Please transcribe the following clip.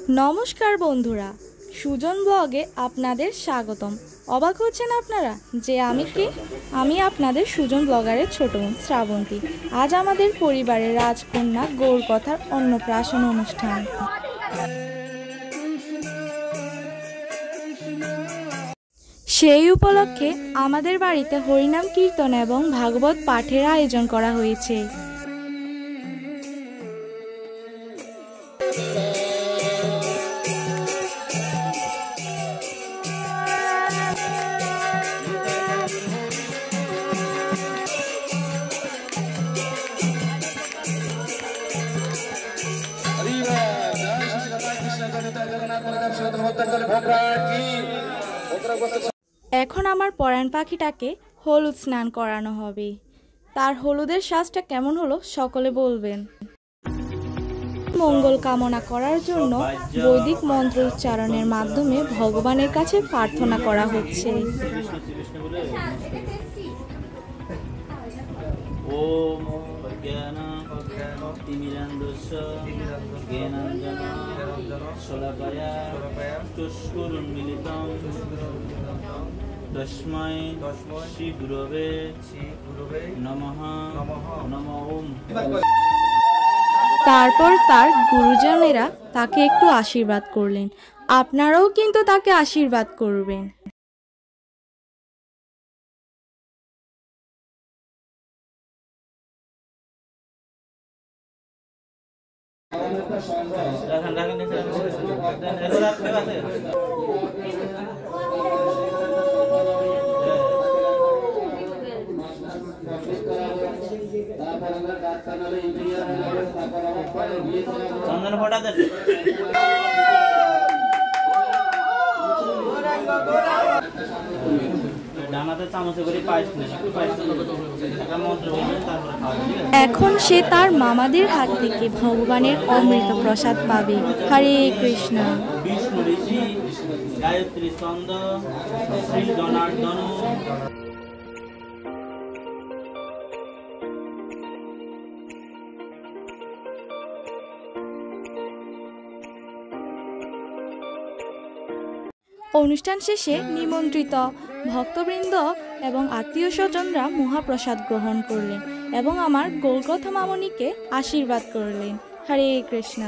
নমস্কার বন্ধুরা, সুজন ব্লগে আপনাদের স্বাগতম। অবাক হচ্ছেন আপনারা যে আমি কে? আমি আপনাদের সুজন ব্লগারের ছোট বোন শ্রাবন্তী। আজ আমাদের পরিবারের রাজকন্যা গৌরকথার অন্নপ্রাশন অনুষ্ঠান। সেই উপলক্ষে আমাদের বাড়িতে হরিনাম কীর্তন এবং ভাগবত পাঠের আয়োজন করা হয়েছে। এখন আমার পরাণ পাখিটাকে হলুদ স্নান করানো হবে। তার হলুদের সাজটা কেমন হলো সকলে বলবেন। মঙ্গল কামনা করার জন্য বৈদিক মন্ত্র উচ্চারণের মাধ্যমে ভগবানের কাছে প্রার্থনা করা হচ্ছে। তারপর তার গুরুজনেরা তাকে একটু আশীর্বাদ করলেন। আপনারাও কিন্তু তাকে আশীর্বাদ করবেন। এখন সে তার মামাদের হাত থেকে ভগবানের অমৃত প্রসাদ পাবে। হরে কৃষ্ণ। বিষ্ণু ঋষি গায়ত্রী ছন্দ শ্রী জনার্দন। অনুষ্ঠান শেষে নিমন্ত্রিত ভক্তবৃন্দ এবং আত্মীয় স্বজনরা মহাপ্রসাদ গ্রহণ করলেন এবং আমার গৌরকথা মামনিকে আশীর্বাদ করলেন। হরে কৃষ্ণ।